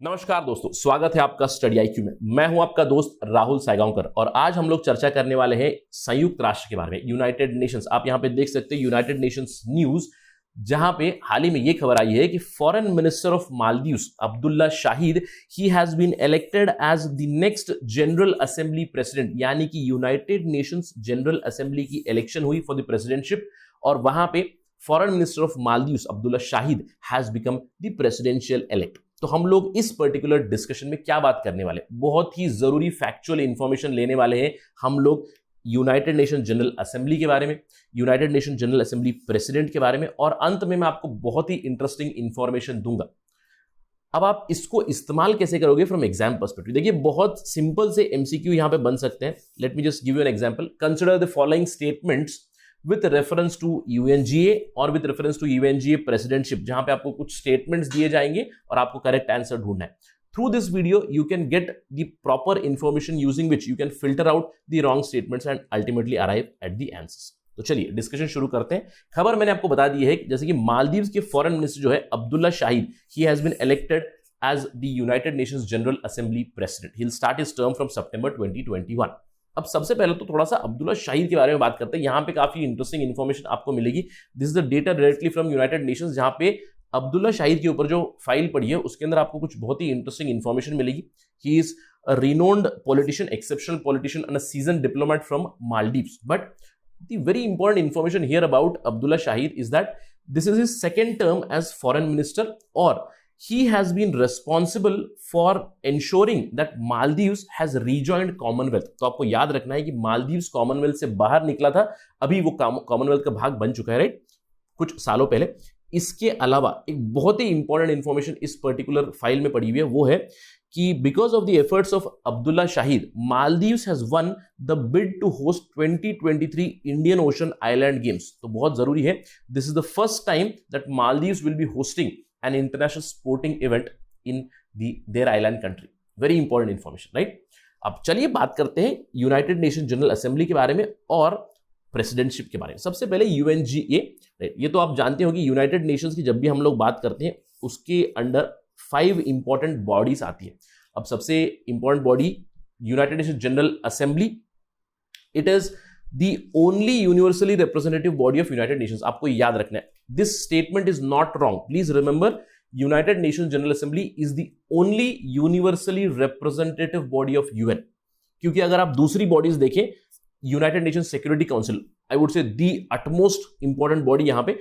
नमस्कार दोस्तों, स्वागत है आपका स्टडी आईक्यू में। मैं हूं आपका दोस्त राहुल सायगांवकर और आज हम लोग चर्चा करने वाले हैं संयुक्त राष्ट्र के बारे में, यूनाइटेड नेशंस। आप यहां पे देख सकते हैं यूनाइटेड नेशंस न्यूज, जहां पे हाल ही में ये खबर आई है कि foreign minister of Maldives Abdulla Shahid he has been elected as the next general assembly president. यानी कि यूनाइटेड नेशंस जनरल असेंबली की इलेक्शन हुई फॉर द प्रेसिडेंटशिप और वहां पे foreign minister of Maldives Abdulla Shahid has become the presidential elect. तो हम लोग इस पर्टिकुलर डिस्कशन में क्या बात करने वाले, बहुत ही जरूरी फैक्चुअल इंफॉर्मेशन लेने वाले हैं हम लोग यूनाइटेड नेशन जनरल असेंबली के बारे में, United nation general assembly president के बारे में, और अंत में मैं आपको बहुत ही इंटरेस्टिंग इंफॉर्मेशन दूंगा। अब आप इसको इस्तेमाल कैसे करोगे फ्रॉम एग्जाम पर्सपेक्टिव, देखिए बहुत सिंपल से एमसीक्यू यहां पे बन सकते हैं। Let me just give you an example. Consider the following statements with reference to UNGA और with reference to UNGA presidentship, जहां पे आपको कुछ स्टेटमेंट्स दिए जाएंगे और आपको करेक्ट आंसर ढूंढना है। Through this video, you can get the proper information using which you can filter out the wrong statements and ultimately arrive at the answers. तो चलिए डिस्कशन शुरू करते हैं। खबर मैंने आपको बता दी है जैसे कि मालदीव्स के फॉरेन मिनिस्टर जो है Abdulla Shahid, he has been elected as the United Nations General Assembly President. He'll start his term from September 2021. अब सबसे पहले तो थोड़ा सा अब्दुल्ला शाहिद के बारे में बात करते हैं। यहां पे काफी इंटरेस्टिंग इंफॉर्मेशन आपको मिलेगी। This is the data directly from United Nations, जहां पे अब्दुल्ला शाहिद के ऊपर जो फाइल पड़ी है उसके अंदर आपको कुछ बहुत ही इंटरेस्टिंग इंफॉर्मेशन मिलेगी। He is a renowned politician, exceptional politician and a seasoned diplomat from Maldives. But the very important information here about Abdulla Shahid is that this is his second term as foreign minister और he has been responsible for ensuring that Maldives has rejoined Commonwealth। तो आपको याद रखना है कि Maldives Commonwealth से बाहर निकला था, अभी वो कॉमनवेल्थ का भाग बन चुका है, राइट, कुछ सालों पहले। इसके अलावा एक बहुत ही इंपॉर्टेंट इंफॉर्मेशन इस पर्टिकुलर फाइल में पड़ी हुई है, वो है कि because of the efforts of Abdulla Shahid, Maldives has won the bid to host 2023 Indian Ocean Island Games. तो बहुत जरूरी है, this is the first time that Maldives will be hosting an international sporting event in their island country. Very important information, right? अब चलिए बात करते हैं United nation general assembly के बारे में और प्रेसिडेंटशिप के बारे में। सबसे पहले यूएनजीए, ये तो आप जानते हो कि यूनाइटेड नेशंस की जब भी हम लोग बात करते हैं उसके अंडर 5 इंपॉर्टेंट बॉडीज आती है। अब सबसे important body United nation general assembly, it is the only universally representative body of United Nations। आपको याद रखना है, this statement is not wrong, please remember United Nations General Assembly is the only universally representative body of UN। क्योंकि अगर आप दूसरी bodies देखें, United Nations Security Council, I would say the utmost important body यहाँ पे,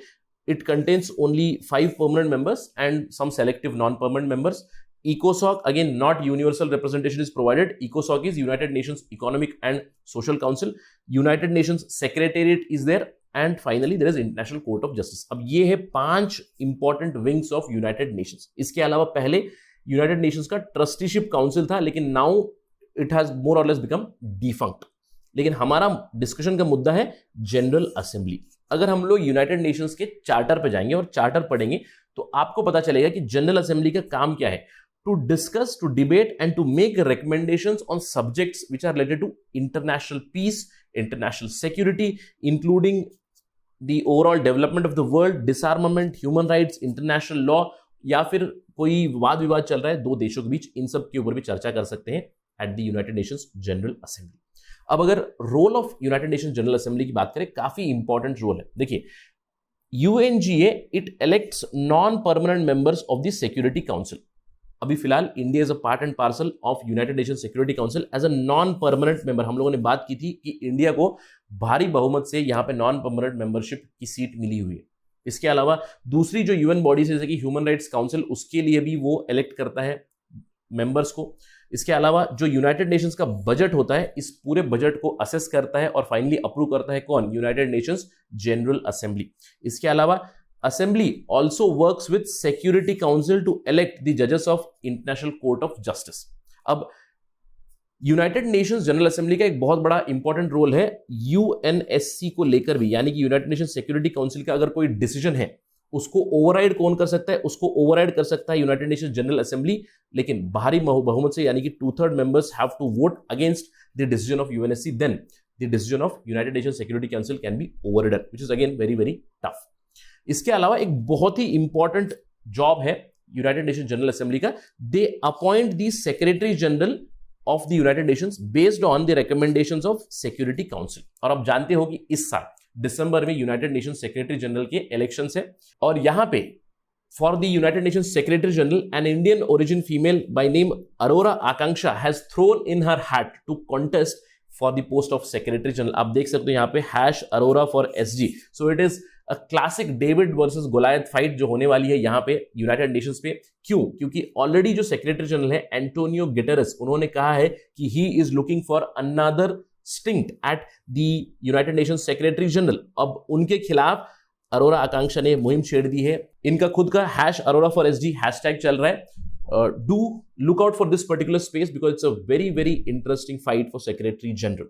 it contains only 5 permanent members and some selective non-permanent members। ECOSOC, again not universal representation is provided। ECOSOC is United Nations Economic and Social Council। United Nations Secretariat is there and finally there is International Court of Justice। अब ये है 5 important wings of United Nations. इसके अलावा पहले United Nations का trusteeship council था, लेकिन now it has more और लेस बिकम डिफंक्ट। लेकिन हमारा डिस्कशन का मुद्दा है जनरल असेंबली। अगर हम लोग यूनाइटेड नेशंस के चार्टर पे जाएंगे और चार्टर पढ़ेंगे तो आपको पता चलेगा कि जनरल असेंबली का काम क्या है, to discuss, to debate and to make recommendations on subjects which are related to international peace, international security, including the overall development of the world, disarmament, human rights, international law, या फिर कोई वाद विवाद चल रहा है दो देशों के बीच, इन सब के ऊपर भी चर्चा कर सकते हैं at the United Nations general assembly. अब अगर role of United Nations general assembly की बात करें, काफी इंपॉर्टेंट रोल है। देखिए UNGA it elects non permanent members of the security council. अभी फिलहाल India is a part and parcel of United nation security council as a non permanent member. हम लोगों ने बात की थी कि इंडिया को भारी बहुमत से यहां पे नॉन परमानेंट मेंबरशिप की सीट मिली हुई है। इसके अलावा दूसरी जो यूएन बॉडीज जैसे कि ह्यूमन राइट्स काउंसिल, उसके लिए भी वो इलेक्ट करता है मेंबर्स को। इसके अलावा जो यूनाइटेड नेशंस का बजट होता है, इस पूरे बजट को असेस करता है और फाइनली अप्रूव करता है कौन, यूनाइटेड नेशंस जनरल असेंबली। इसके अलावा Assembly also works with Security Council to elect the judges of International Court of Justice। अब यूनाइटेड नेशंस जनरल असेंबली का एक बहुत बड़ा इंपॉर्टेंट रोल है यूएनएससी को लेकर भी, यानी कि यूनाइटेड नेशन सिक्योरिटी काउंसिल का अगर कोई डिसीजन है उसको ओवरराइड कौन कर सकता है, उसको ओवरराइड कर सकता है यूनाइटेड नेशन जनरल असेंबली, लेकिन भारी बहुमत से, यानी कि 2/3 members have to vote against the decision of UNSC, then the decision of United nation security Council can be overridden, which is again very very tough. इसके अलावा एक बहुत ही इंपॉर्टेंट जॉब है यूनाइटेड नेशन जनरल असेंबली का, they appoint the secretary general of the United Nations based on the recommendations of Security Council. और आप जानते हो कि इस साल दिसंबर में यूनाइटेड नेशन सेक्रेटरी जनरल के इलेक्शन है, और यहां पे for the united nation secretary general an Indian origin female by name Arora Akanksha has thrown in her hat to contest for the post of secretary general. आप देख सकते हो यहाँ पे hash Arora for SG. So it is a classic David versus Goliath fight जो होने वाली है यहाँ पे यूनाइटेड नेशंस पे। क्यों? क्योंकि ऑलरेडी जो सेक्रेटरी जनरल है एंटोनियो गुटेरेस, उन्होंने कहा है कि he is looking for another stint at the United Nations secretary general. अब उनके खिलाफ अरोरा आकांक्षा ने मुहिम छेड़ दी है। इनका खुद का hash Arora for SG hashtag चल रहा है। Do look out for this particular space because it's a very very interesting fight for secretary general.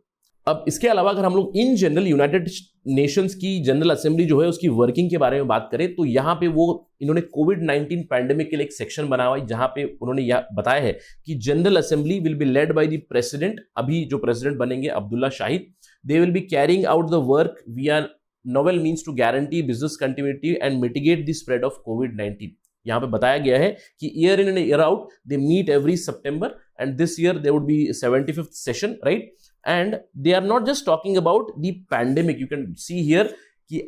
अब इसके अलावा अगर हम लोग इन जनरल यूनाइटेड नेशंस की जनरल असेंबली जो है उसकी वर्किंग के बारे में बात करें, तो यहाँ पे वो इन्होंने कोविड-19 पैंडेमिक के लिए एक सेक्शन बनाया हुआ है, जहां पे उन्होंने यह बताया है कि General Assembly will be led by the president. अभी जो प्रेसिडेंट बनेंगे Abdulla Shahid, they will be carrying out the work via novel means to guarantee business continuity and mitigate the spread of कोविड-19। यहाँ पे बताया गया है कि year in and year out they meet every September and this year there would be 75th session, right? And they are not just talking about the pandemic. You can see here कि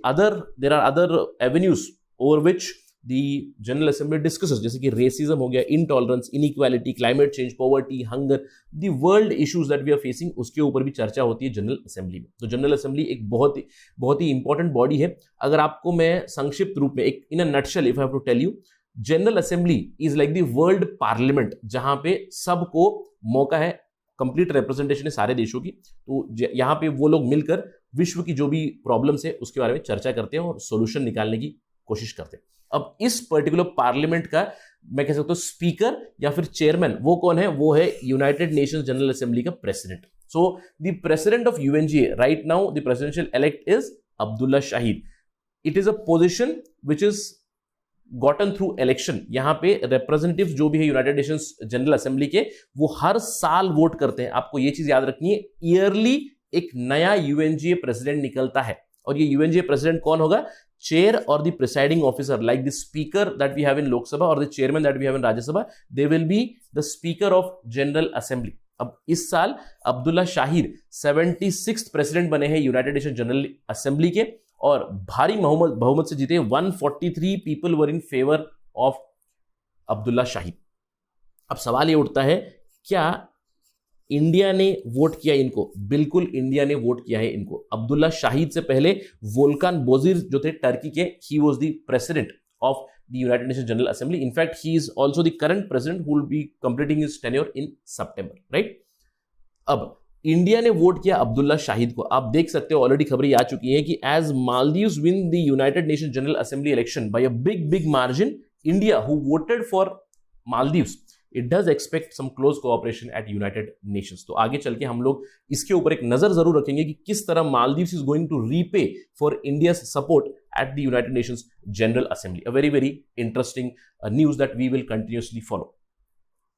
there are other avenues over which the General Assembly discusses, जैसे कि racism हो गया, intolerance, inequality, climate change, poverty, hunger, the world issues that we are facing, उसके ऊपर भी चर्चा होती है जनरल असेंबली में। तो जनरल असेंबली एक बहुत ही इंपॉर्टेंट बॉडी है। अगर आपको मैं संक्षिप्त रूप में एक in a nutshell if I have to tell you, General Assembly is like the world parliament, जहां पे सबको मौका है, कंप्लीट रिप्रेजेंटेशन है सारे देशों की। तो यहाँ पे वो लोग मिलकर विश्व की जो भी प्रॉब्लम्स है उसके बारे में चर्चा करते हैं और सॉल्यूशन निकालने की कोशिश करते हैं। अब इस पर्टिकुलर पार्लियामेंट का मैं कह सकता हूँ स्पीकर या फिर चेयरमैन वो कौन है? वो है यूनाइटेड नेशंस जनरल असेंबली का president. So the president of UNGA right now the presidential elect is Abdulla Shahid. It is a position which is gotten through election. यहां पे रिप्रेजेंटेटिव्स जो भी है यूनाइटेड नेशंस जनरल असेंबली के, वो हर साल वोट करते हैं। आपको ये चीज याद रखनी है, ईयरली एक नया यूएनजीए प्रेसिडेंट निकलता है। और ये यूएनजीए प्रेसिडेंट कौन होगा? चेयर और the presiding officer, like the speaker that we have in Lok Sabha और the chairman that we have in Rajya Sabha, they will be the speaker of General assembly. अब इस साल अब्दुल्ला शाहिद 76th प्रेसिडेंट बने हैं यूनाइटेड नेशन जनरल असेंबली के, और भारी बहुमत से जीते। 143 people were in favour of Abdulla Shahid. अब सवाल ये उठता है, क्या इंडिया ने वोट किया इनको? बिल्कुल इंडिया ने वोट किया है इनको। अब्दुल्ला शाहिद से पहले वोल्कान बोजिर जो थे टर्की के, he was the president of the united nation general assembly. In fact he is also the current president who will be completing his tenure in September, right? अब इंडिया ने वोट किया अब्दुल्ला शाहिद को। आप देख सकते हो ऑलरेडी खबरें आ चुकी हैं कि as Maldives win the united nation general assembly election by a big margin, India who voted for Maldives, it does expect some close cooperation at united nations. तो आगे चल के हम लोग इसके ऊपर एक नजर जरूर रखेंगे कि किस तरह Maldives is going to repay for India support at the United Nations general assembly. A very very interesting news that we will continuously follow.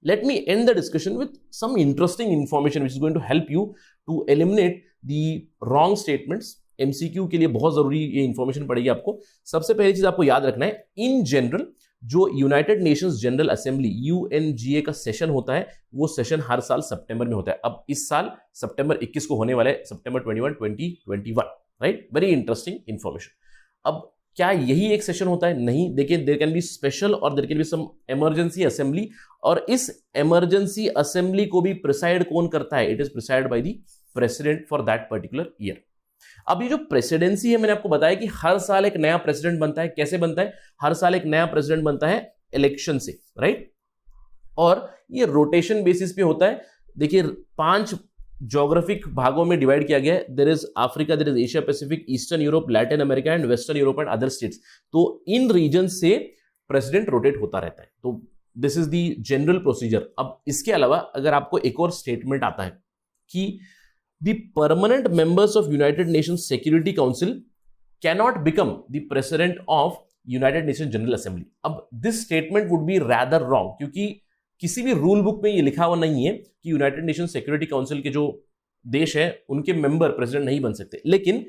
Let me end the discussion with some interesting information which is going to help you to eliminate the wrong statements. MCQ के लिए बहुत जरूरी ये information पड़ेगी आपको। सबसे पहली चीज आपको याद रखना है, इन जनरल जो United Nations general assembly UNGA का सेशन होता है, वो सेशन हर साल सितंबर में होता है। अब इस साल सितंबर 21 को होने वाला है, सितंबर 21, 2021, राइट? Very interesting information. अब क्या यही एक सेशन होता है? नहीं। देखिए, देयर कैन बी स्पेशल और there can be some emergency assembly, और इस इमरजेंसी असेंबली को भी प्रिसाइड कौन करता है? It is preside bye the president for that particular year. अब ये जो प्रेसिडेंसी है, मैंने आपको बताया कि हर साल एक नया प्रेसिडेंट बनता है। कैसे बनता है? हर साल एक नया प्रेसिडेंट बनता है इलेक्शन से, राइट? और ये रोटेशन बेसिस पे होता है। देखिए, 5 ज्योग्राफिक भागों में डिवाइड किया गया है। There is Africa, there is Asia Pacific, eastern Europe, Latin America and western Europe and other states. तो इन रीजन से प्रेसिडेंट रोटेट होता रहता है। तो this is the general procedure. अब इसके अलावा अगर आपको एक और स्टेटमेंट आता है कि the permanent members of United Nations Security Council cannot become the president of United Nations general assembly. अब this statement would be rather wrong, क्योंकि किसी भी रूल बुक में ये लिखा हुआ नहीं है कि यूनाइटेड नेशन सिक्योरिटी काउंसिल के जो देश हैं उनके मेंबर प्रेसिडेंट नहीं बन सकते, लेकिन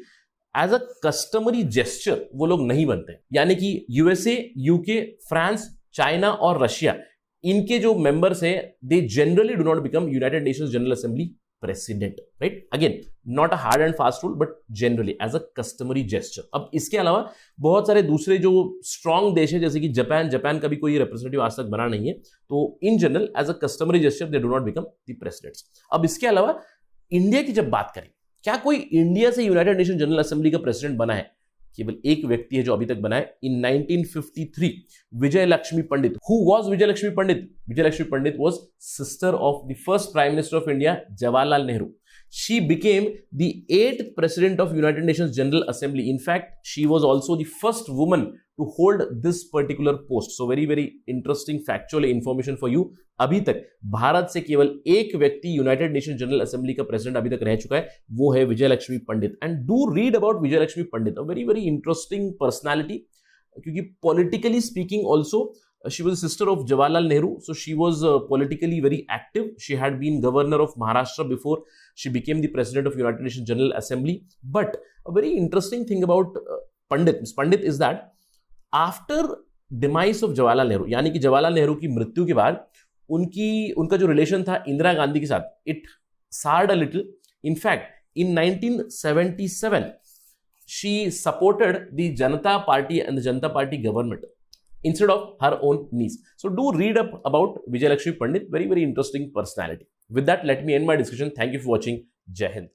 एज अ कस्टमरी जेस्चर वो लोग नहीं बनते। यानी कि यूएसए, यूके, फ्रांस, चाइना और रशिया, इनके जो मेंबर्स हैं, they generally do not become united Nations general assembly president, right? Again, not a hard and fast rule, but generally as a customary gesture. अब इसके अलावा बहुत सारे दूसरे जो स्ट्रॉन्ग देश है, जैसे कि जापान का भी कोई रिप्रेजेंटेटिव आज तक बना नहीं है, तो in general as a customary gesture they do not become the presidents. अब इसके अलावा इंडिया की जब बात करें, क्या कोई इंडिया से यूनाइटेड नेशन जनरल असेंबली का प्रेसिडेंट बना है? केवल एक व्यक्ति है जो अभी तक बना है, in 1953, Vijay Lakshmi Pandit. Who was Vijay Lakshmi Pandit? Vijay Lakshmi Pandit was sister of the first prime minister of India, Jawaharlal Nehru. She became the 8th president of United Nations General Assembly. In fact, she was also the first woman to hold this particular post. So very, very interesting factual information for you. अभी तक भारत से केवल एक व्यक्ति United nation general Assembly का president अभी तक रह चुका है, वो है Vijay Lakshmi Pandit. And do read about Vijay Lakshmi Pandit, a very very interesting personality, क्योंकि politically speaking also she was a sister of Jawaharlal Nehru, so she was politically very active. She had been governor of Maharashtra before she became the president of United Nations General Assembly. But a very interesting thing about Pandit is that after demise of Jawaharlal Nehru, यानी कि जवाहरलाल नेहरू की मृत्यु के बाद उनका जो relation था इंदिरा गांधी के साथ, it soured a little. In fact, in 1977, she supported the Janata Party and the Janata Party government instead of her own niece. So do read up about Vijay Lakshmi Pandit, very, very interesting personality. With that, let me end my discussion. Thank you for watching. Jai Hind.